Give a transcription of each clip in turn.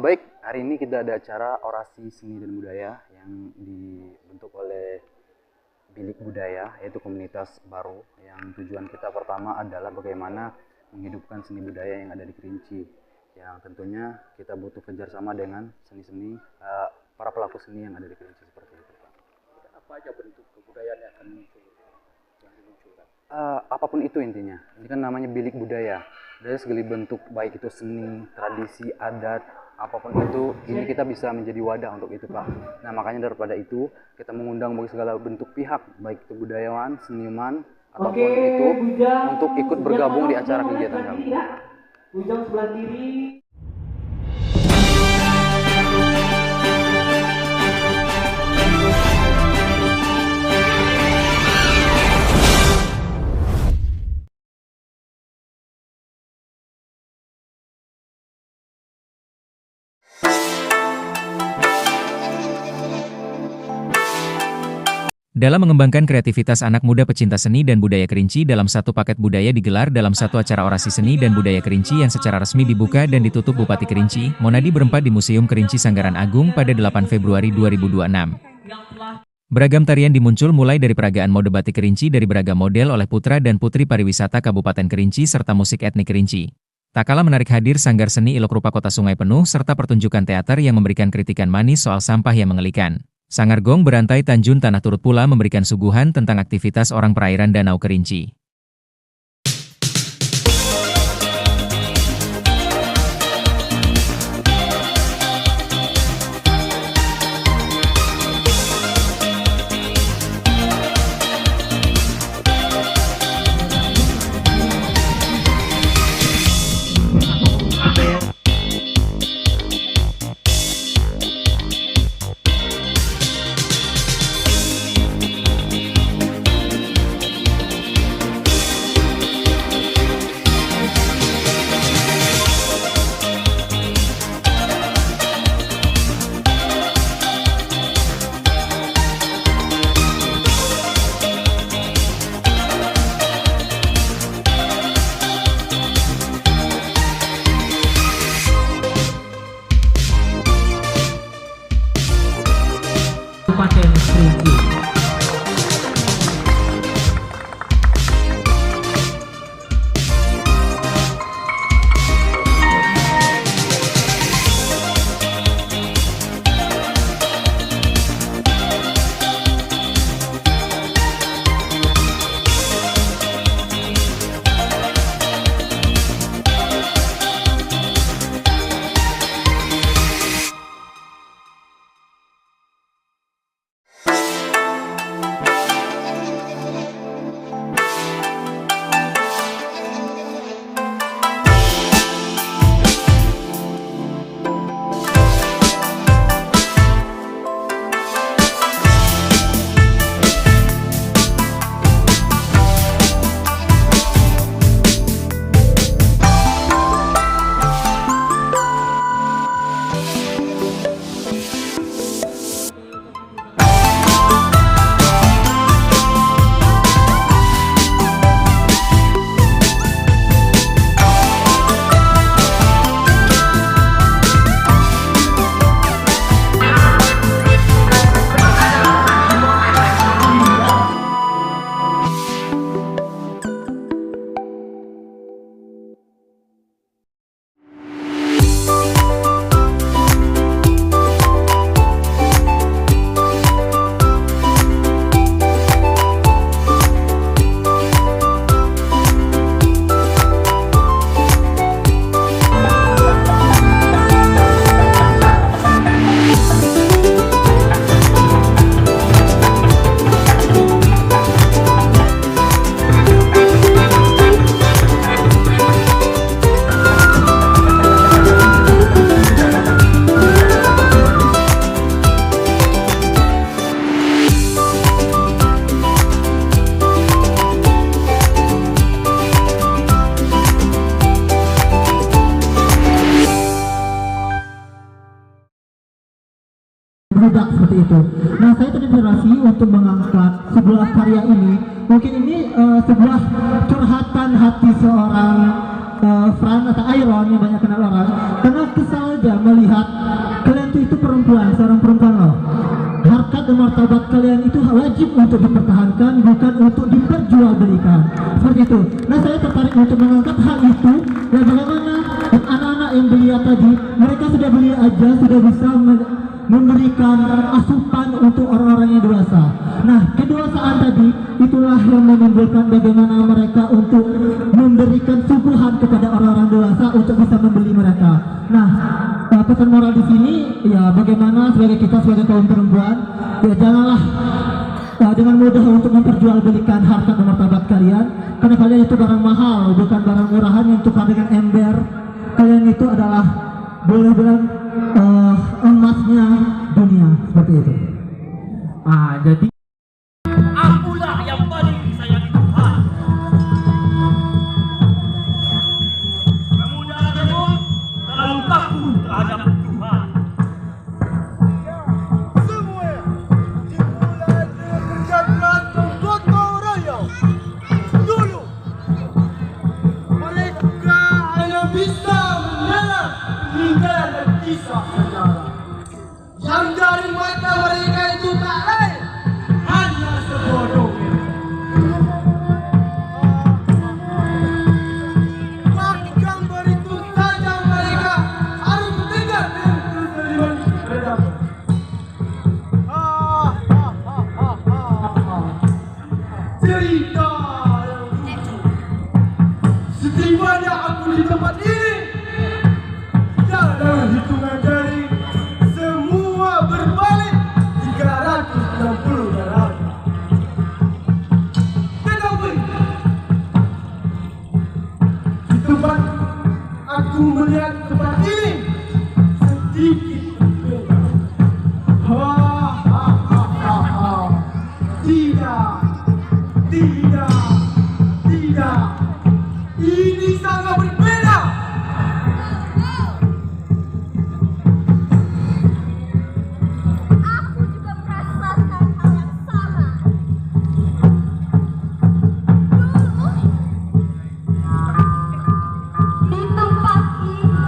Baik, hari ini kita ada acara orasi seni dan budaya yang dibentuk oleh Bilik Budaya, yaitu komunitas baru yang tujuan kita pertama adalah bagaimana menghidupkan seni budaya yang ada di Kerinci. Yang tentunya kita butuh kerjasama dengan seni-seni, para pelaku seni yang ada di Kerinci seperti itu. Apa aja bentuk kebudayaan yang akan muncul, yang dimunculkan? Apapun itu intinya, ini kan namanya Bilik Budaya. Dari segala bentuk, baik itu seni, tradisi, adat, apapun itu, ini kita bisa menjadi wadah untuk itu, Pak. Nah, makanya daripada itu, kita mengundang bagi segala bentuk pihak, baik itu budayawan, seniman, apapun itu, untuk ikut bergabung di acara kegiatan kami. Bujang sebelah kiri. Dalam mengembangkan kreativitas anak muda pecinta seni dan budaya Kerinci dalam satu paket budaya digelar dalam satu acara orasi seni dan budaya Kerinci yang secara resmi dibuka dan ditutup Bupati Kerinci, Monadi berempat di Museum Kerinci Sanggaran Agung pada 8 Februari 2026. Beragam tarian dimuncul mulai dari peragaan mode batik Kerinci dari beragam model oleh putra dan putri pariwisata Kabupaten Kerinci serta musik etnik Kerinci. Tak kalah menarik hadir Sanggar Seni Ilok Rupa Kota Sungai Penuh serta pertunjukan teater yang memberikan kritikan manis soal sampah yang mengelikan. Sanggar Gong Berantai Tanjung Tanah turut pula memberikan suguhan tentang aktivitas orang perairan Danau Kerinci. Kabupaten Kerinci. Berudak seperti itu. Nah, saya terinspirasi untuk mengangkat sebuah karya ini. Mungkin ini sebuah curhatan hati seorang Fran atau Iron yang banyak kenal orang, karena kesal aja melihat dan martabat kalian itu wajib untuk dipertahankan, bukan untuk diperjualbelikan. Seperti itu. Nah, saya tertarik untuk mengangkat hal itu. Ya, bagaimana anak-anak yang belia tadi, mereka sudah belia aja, sudah bisa memberikan asupan untuk orang-orang yang dewasa. Nah, kedewasaan tadi itulah yang menimbulkan bagaimana mereka untuk memberikan suguhan kepada orang-orang dewasa untuk bisa membeli mereka. Nah, pesan moral di sini ya bagaimana sebagai kita sebagai kaum perempuan ya janganlah dengan mudah untuk memperjualbelikan harta dan martabat kalian, karena kalian itu barang mahal, bukan barang murahan yang tukar dengan ember. Kalian itu adalah boleh bilang emasnya dunia, seperti itu. Jadi akulah yang paling disayangi Tuhan. Kamu jangan terlalu takut terhadap Tuhan. Semua dimulai dengan jatuh gotong royong. Dulu mereka hanya bisa mendengar peninggalan dan kisah sejarah yang dari mata mereka itu tak lain hanya sebuah dongeng. Maka begitu saja mereka harus mendengar dengan kesedihan berbeda. Cerita yang lucu. Setibanya aku di tempat ini, dalam hitungan jari semua berbalik 360 derajat. Tetapi di tempat aku melihat tempat ini sedikit berbeda. Tidak. Ini sangat berbeda. Aku juga merasakan hal yang sama. Dulu, di tempat ini,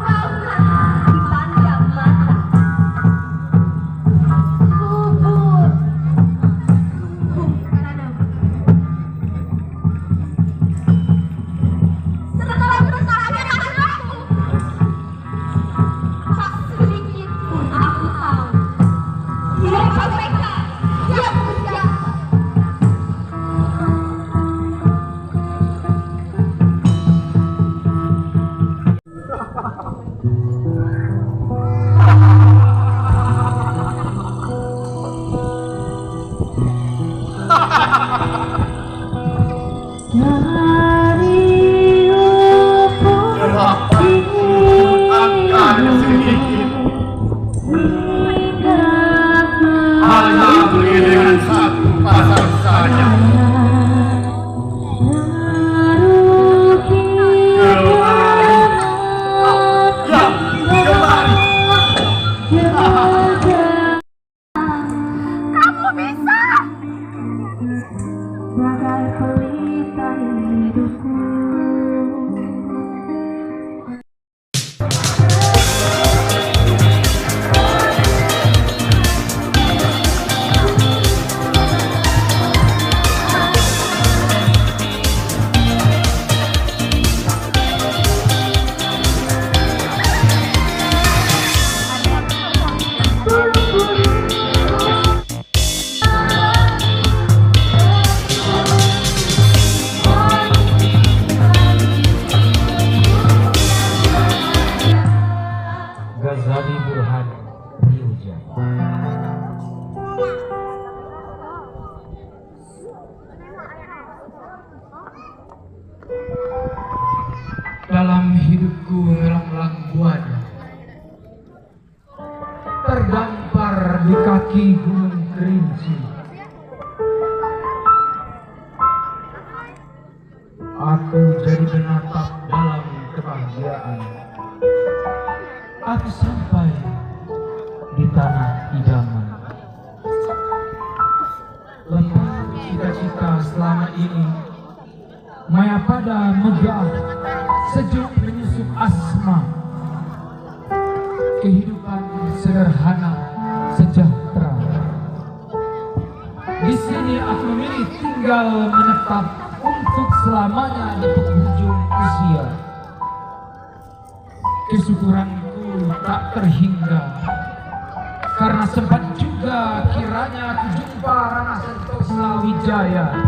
ramai dipandang mata. Subur, karena setelah bertanya aku, tak sedikit pun aku tahu siapa mereka yang berjasa. Hanya beli dengan satu pasang saja. Kamu bisa! Bagai pelita hidupku. Ghazali Burhan Ryuja. Dalam hidupku melang-lang buana, terdampar di kaki gunung Kerinci. Aku jadi menatap dalam kebahagiaan. Aku sampai di tanah idaman. Lemah cita-cita selama ini, maya pada megah, sejuk menyusup asma. Kehidupan sederhana, sejahtera, tinggal menetap untuk selamanya di penghujung usia. Kesyukuranku tak terhingga, karena sempat juga kiranya ku jumpa Rana Sentosa Wijaya,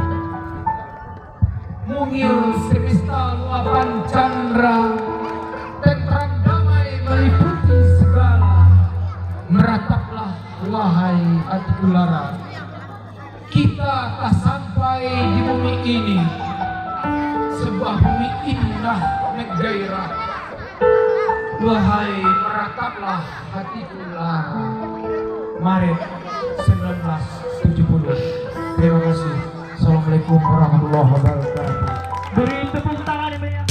mungil semesta luapan candra, tentrang damai meliputi segala. Merataplah wahai hatiku lara, kita tak sampai di bumi ini, sebuah bumi indah menggairah. Wahai merataplah hatiku lara. Maret 1970. Terima kasih. Assalamualaikum warahmatullahi wabarakatuh. Beri tepuk tangan yang meriah.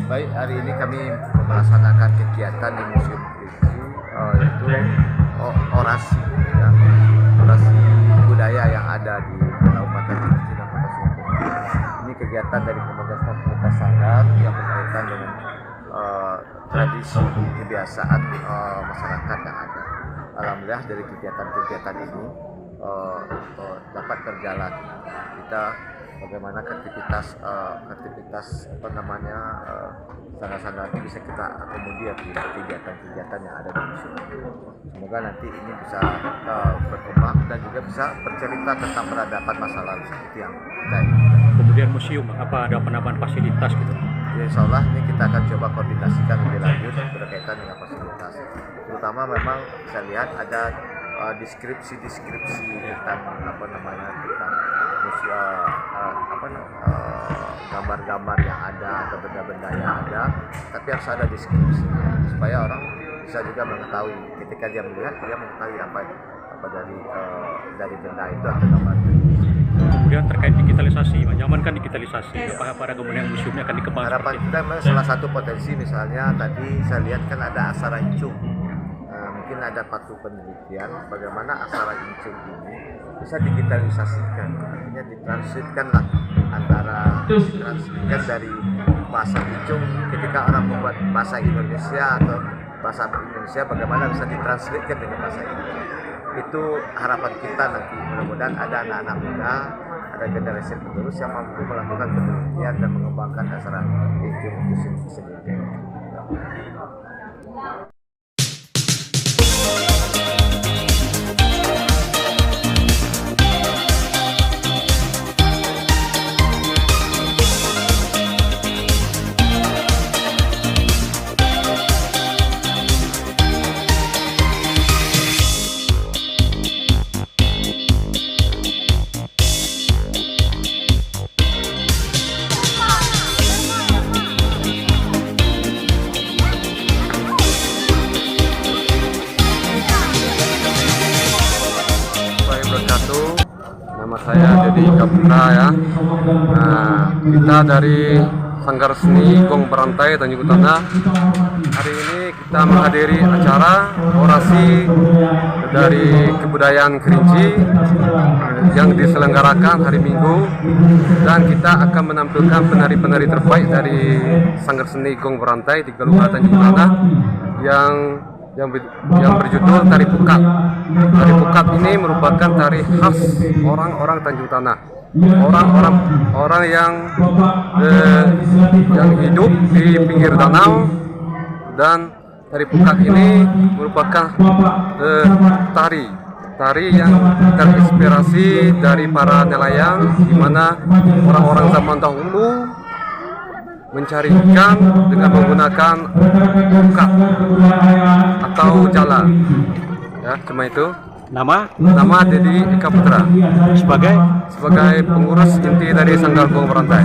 Baik, hari ini kami melaksanakan kegiatan di Museum Kerinci, yaitu orasi, ya, orasi budaya yang ada di Kabupaten Kerinci dan Kota Singapura. Ini kegiatan dari komunitas sanggar yang berkaitan dengan tradisi kebiasaan masyarakat yang ada. Alhamdulillah dari kegiatan-kegiatan ini dapat berjalan. Kita bagaimana aktivitas sanggar-sanggar ini bisa kita akomodir di kegiatan-kegiatan yang ada di museum. Semoga nanti ini bisa berkembang dan juga bisa bercerita tentang peradaban masa lalu seperti yang kita inginkan. Kemudian museum, apa ada penambahan fasilitas gitu? Ya, insya Allah ini kita akan coba koordinasikan lebih lanjut berkaitan dengan fasilitas. Terutama memang saya lihat ada deskripsi tentang gambar-gambar yang ada atau benda-benda yang ada, tapi harus ada deskripsi supaya orang bisa juga mengetahui ketika dia melihat, dia mengetahui apa dari benda itu atau gambar itu. Kemudian terkait digitalisasi, zaman kan digitalisasi, apakah pada kemudian museumnya akan dikembangkan? Harapan kita salah satu potensi misalnya tadi saya lihat kan ada aksara Icung. mungkin ada patut penelitian bagaimana aksara Incung ini bisa digitalisasikan, artinya ditranslitkan lah ditranslitkan dari bahasa Incung ketika orang membuat bahasa Indonesia atau bahasa Indonesia bagaimana bisa ditranslitkan dengan bahasa Indonesia. Itu harapan kita nanti, mudah-mudahan ada anak-anak muda, ada generasi penerus yang mampu melakukan penelitian dan mengembangkan aksara Incung itu sendiri. Nama saya Dedi Kaputra ya. Kita dari Sanggar Seni Gong Berantai Tanjung Utara. Hari ini kita menghadiri acara orasi dari kebudayaan Kerinci yang diselenggarakan hari Minggu, dan kita akan menampilkan penari-penari terbaik dari Sanggar Seni Gong Berantai di Galuh Tanjung Utara yang berjudul Tari Pukat. Tari Pukat ini merupakan tari khas orang-orang Tanjung Tanah, orang yang hidup di pinggir danau. Dan Tari Pukat ini merupakan tari yang terinspirasi dari para nelayan, di mana orang-orang zaman dahulu mencari ikan dengan menggunakan pukat atau jala. Ya, cuma itu. Nama Dedi Kaputra sebagai pengurus inti dari Sanggar Gong Berantai.